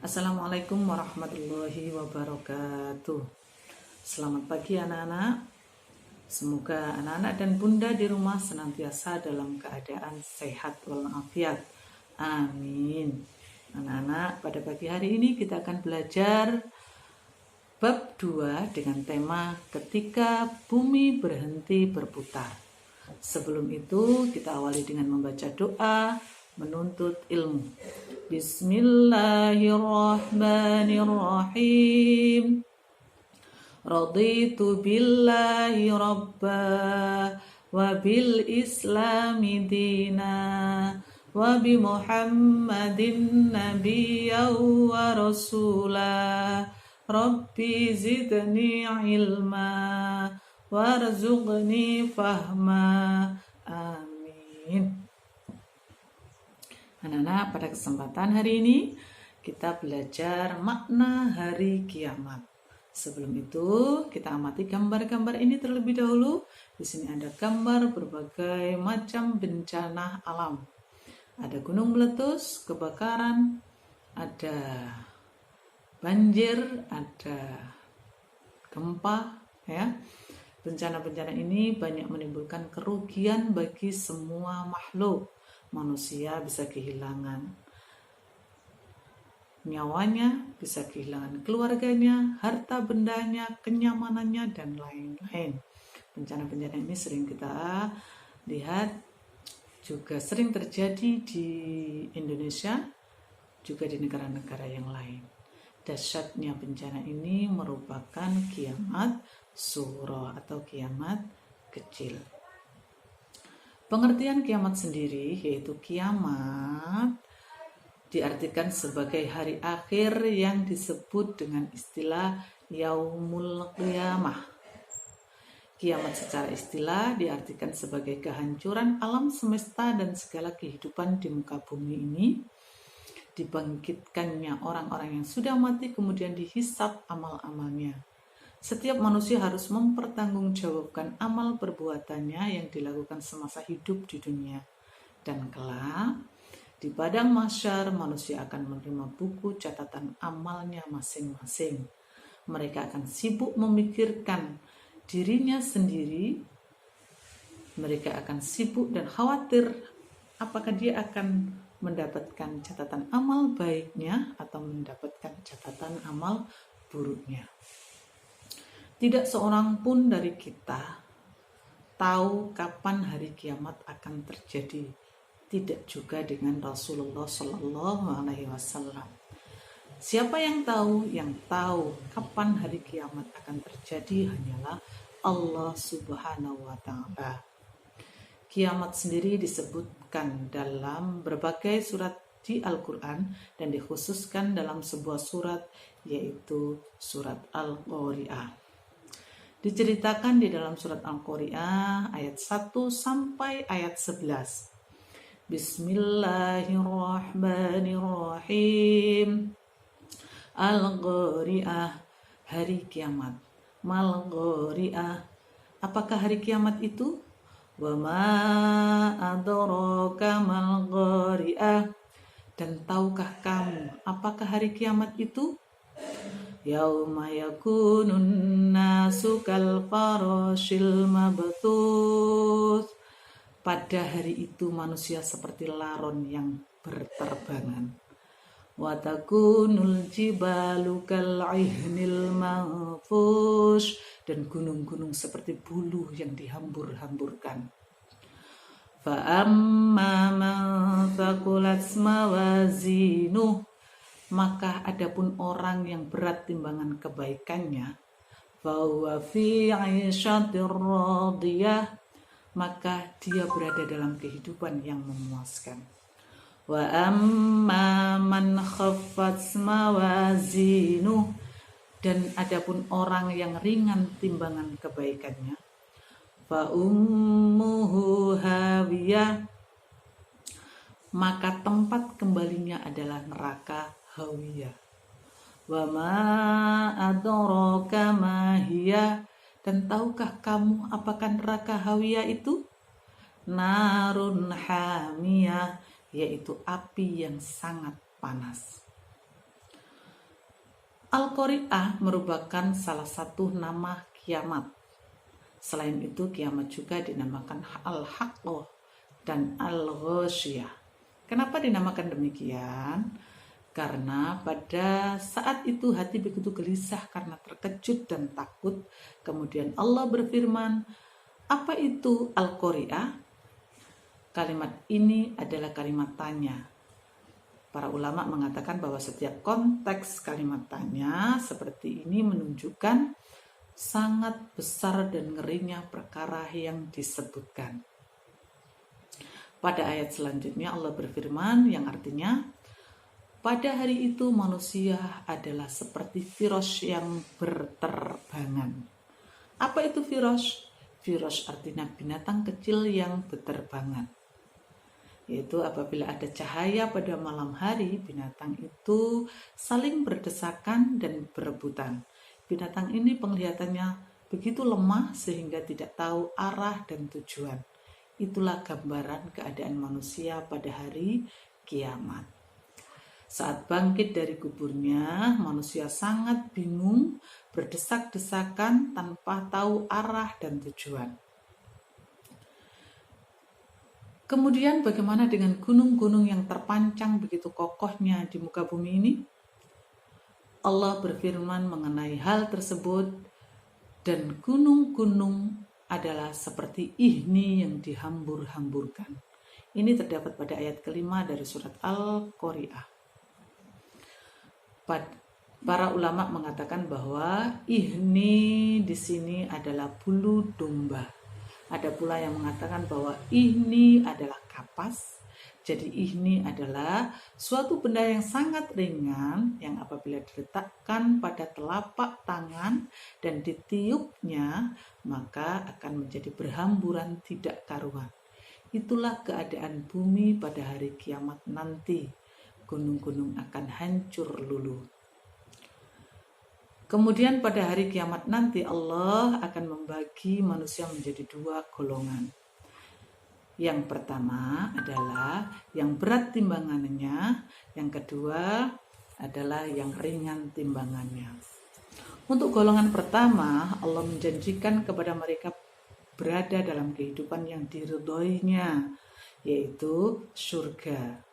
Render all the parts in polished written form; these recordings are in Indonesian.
Assalamualaikum warahmatullahi wabarakatuh. Selamat pagi anak-anak. Semoga anak-anak dan bunda di rumah senantiasa dalam keadaan sehat walafiat. Amin. Anak-anak, pada pagi hari ini kita akan belajar bab 2 dengan tema ketika bumi berhenti berputar. Sebelum itu kita awali dengan membaca doa menuntut ilmu. Bismillahirrahmanirrahim. Raditu billahi rabba wa bil islami dina wa bi muhammadin nabiyya wa rasula rabbi zidni ilma warzuqni fahma. Amin. Anak-anak, pada kesempatan hari ini kita belajar makna hari kiamat. Sebelum itu, kita amati gambar-gambar ini terlebih dahulu. Di sini ada gambar berbagai macam bencana alam. Ada gunung meletus, kebakaran, ada banjir, ada gempa, ya. Bencana-bencana ini banyak menimbulkan kerugian bagi semua makhluk. Manusia bisa kehilangan nyawanya, bisa kehilangan keluarganya, harta bendanya, kenyamanannya, dan lain-lain. Bencana-bencana ini sering kita lihat juga sering terjadi di Indonesia, juga di negara-negara yang lain. Dahsyatnya bencana ini merupakan kiamat sughra atau kiamat kecil. Pengertian kiamat sendiri yaitu kiamat diartikan sebagai hari akhir yang disebut dengan istilah yaumul qiyamah. Kiamat secara istilah diartikan sebagai kehancuran alam semesta dan segala kehidupan di muka bumi ini, dibangkitkannya orang-orang yang sudah mati kemudian dihisab amal-amalnya. Setiap manusia harus mempertanggungjawabkan amal perbuatannya yang dilakukan semasa hidup di dunia. Dan kelak, di padang mahsyar manusia akan menerima buku catatan amalnya masing-masing. Mereka akan sibuk memikirkan dirinya sendiri. Mereka akan sibuk dan khawatir apakah dia akan mendapatkan catatan amal baiknya atau mendapatkan catatan amal buruknya. Tidak seorang pun dari kita tahu kapan hari kiamat akan terjadi. Tidak juga dengan Rasulullah Shallallahu Alaihi Wasallam. Siapa yang tahu? Yang tahu kapan hari kiamat akan terjadi hanyalah Allah Subhanahu Wa Taala. Kiamat sendiri disebutkan dalam berbagai surat di Al-Quran dan dikhususkan dalam sebuah surat yaitu surat Al-Qari'ah. Diceritakan di dalam surat Al-Qari'ah ayat 1 sampai ayat 11. Bismillahirrahmanirrahim. Al-Qari'ah, hari kiamat. Mal-Qari'ah, apakah hari kiamat itu? Wa ma adraka mal-Qari'ah, dan tahukah kamu apakah hari kiamat itu? Yauma yakunun nasu kal farashil mabthus, pada hari itu manusia seperti laron yang berterbangan. Wa takunul jibalu kal ihnil manfush, dan gunung-gunung seperti buluh yang dihambur-hamburkan. Fa amma man thaqulat mawazinuh, maka adapun orang yang berat timbangan kebaikannya, fahuwa fi 'ishatir radiyah, maka dia berada dalam kehidupan yang memuaskan. Wa amma man khaffat mawazinuh, dan adapun orang yang ringan timbangan kebaikannya, fa ummuhu hawiyah, maka tempat kembalinya adalah neraka hawiyah. Wa ma adraka ma hiya, dan tahukah kamu apakah neraka hawiyah itu? Narun hamiyah, yaitu api yang sangat panas. Al-Qari'ah merupakan salah satu nama kiamat. Selain itu, kiamat juga dinamakan Al-Haqqah dan Al-Ghasyiyah. Kenapa dinamakan demikian? Karena pada saat itu hati begitu gelisah karena terkejut dan takut. Kemudian Allah berfirman, apa itu Al-Qari'ah? Kalimat ini adalah kalimat tanya. Para ulama mengatakan bahwa setiap konteks kalimat tanya seperti ini menunjukkan sangat besar dan ngerinya perkara yang disebutkan. Pada ayat selanjutnya Allah berfirman yang artinya, pada hari itu manusia adalah seperti virus yang berterbangan. Apa itu virus? Virus artinya binatang kecil yang berterbangan. Yaitu apabila ada cahaya pada malam hari, binatang itu saling berdesakan dan berebutan. Binatang ini penglihatannya begitu lemah sehingga tidak tahu arah dan tujuan. Itulah gambaran keadaan manusia pada hari kiamat. Saat bangkit dari kuburnya, manusia sangat bingung, berdesak-desakan tanpa tahu arah dan tujuan. Kemudian bagaimana dengan gunung-gunung yang terpancang begitu kokohnya di muka bumi ini? Allah berfirman mengenai hal tersebut, dan gunung-gunung adalah seperti ihni yang dihambur-hamburkan. Ini terdapat pada ayat kelima dari surat Al-Qari'ah. Para ulama mengatakan bahwa ihni di sini adalah bulu domba. Ada pula yang mengatakan bahwa ihni adalah kapas. Jadi ihni adalah suatu benda yang sangat ringan yang apabila diletakkan pada telapak tangan dan ditiupnya maka akan menjadi berhamburan tidak karuan. Itulah keadaan bumi pada hari kiamat nanti. Gunung-gunung akan hancur luluh. Kemudian pada hari kiamat nanti Allah akan membagi manusia menjadi dua golongan. Yang pertama adalah yang berat timbangannya, yang kedua adalah yang ringan timbangannya. Untuk golongan pertama, Allah menjanjikan kepada mereka berada dalam kehidupan yang diridhoinya, yaitu surga.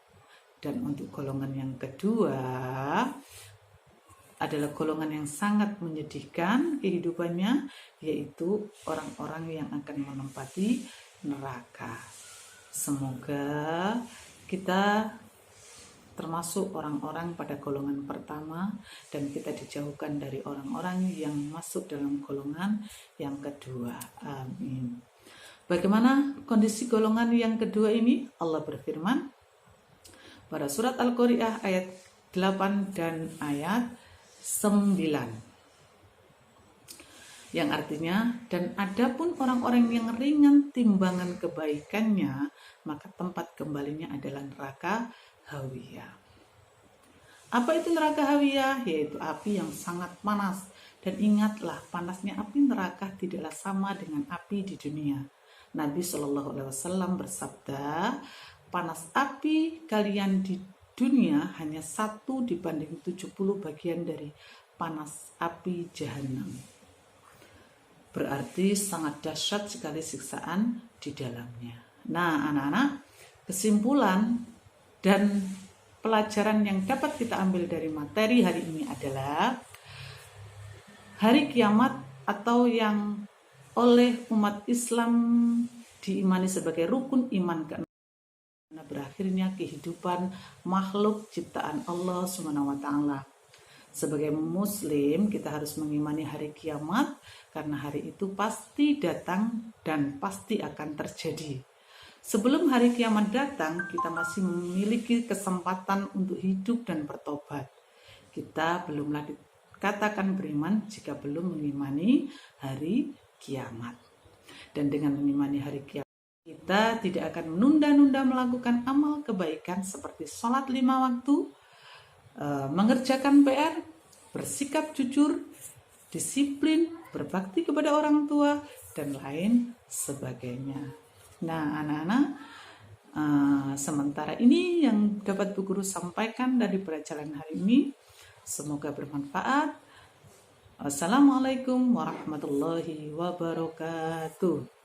Dan untuk golongan yang kedua adalah golongan yang sangat menyedihkan kehidupannya, yaitu orang-orang yang akan menempati neraka. Semoga kita termasuk orang-orang pada golongan pertama dan kita dijauhkan dari orang-orang yang masuk dalam golongan yang kedua. Amin. Bagaimana kondisi golongan yang kedua ini? Allah berfirman pada surat Al-Qari'ah ayat 8 dan ayat 9, yang artinya, dan adapun orang-orang yang ringan timbangan kebaikannya, maka tempat kembalinya adalah neraka hawiyah. Apa itu neraka hawiyah? Yaitu api yang sangat panas. Dan ingatlah, panasnya api neraka tidaklah sama dengan api di dunia. Nabi SAW bersabda, panas api kalian di dunia hanya 1 dibanding 70 bagian dari panas api jahanam. Berarti sangat dahsyat sekali siksaan di dalamnya. Nah, anak-anak, kesimpulan dan pelajaran yang dapat kita ambil dari materi hari ini adalah hari kiamat atau yang oleh umat Islam diimani sebagai rukun iman ke berakhirnya kehidupan makhluk ciptaan Allah SWT. Sebagai muslim kita harus mengimani hari kiamat karena hari itu pasti datang dan pasti akan terjadi. Sebelum hari kiamat datang, kita masih memiliki kesempatan untuk hidup dan bertobat. Kita belumlah dikatakan beriman jika belum mengimani hari kiamat. Dan dengan mengimani hari kiamat, kita tidak akan menunda-nunda melakukan amal kebaikan seperti sholat 5 waktu, mengerjakan PR, bersikap jujur, disiplin, berbakti kepada orang tua, dan lain sebagainya. Nah, anak-anak, sementara ini yang dapat Bu Guru sampaikan dari pelajaran hari ini. Semoga bermanfaat. Wassalamualaikum warahmatullahi wabarakatuh.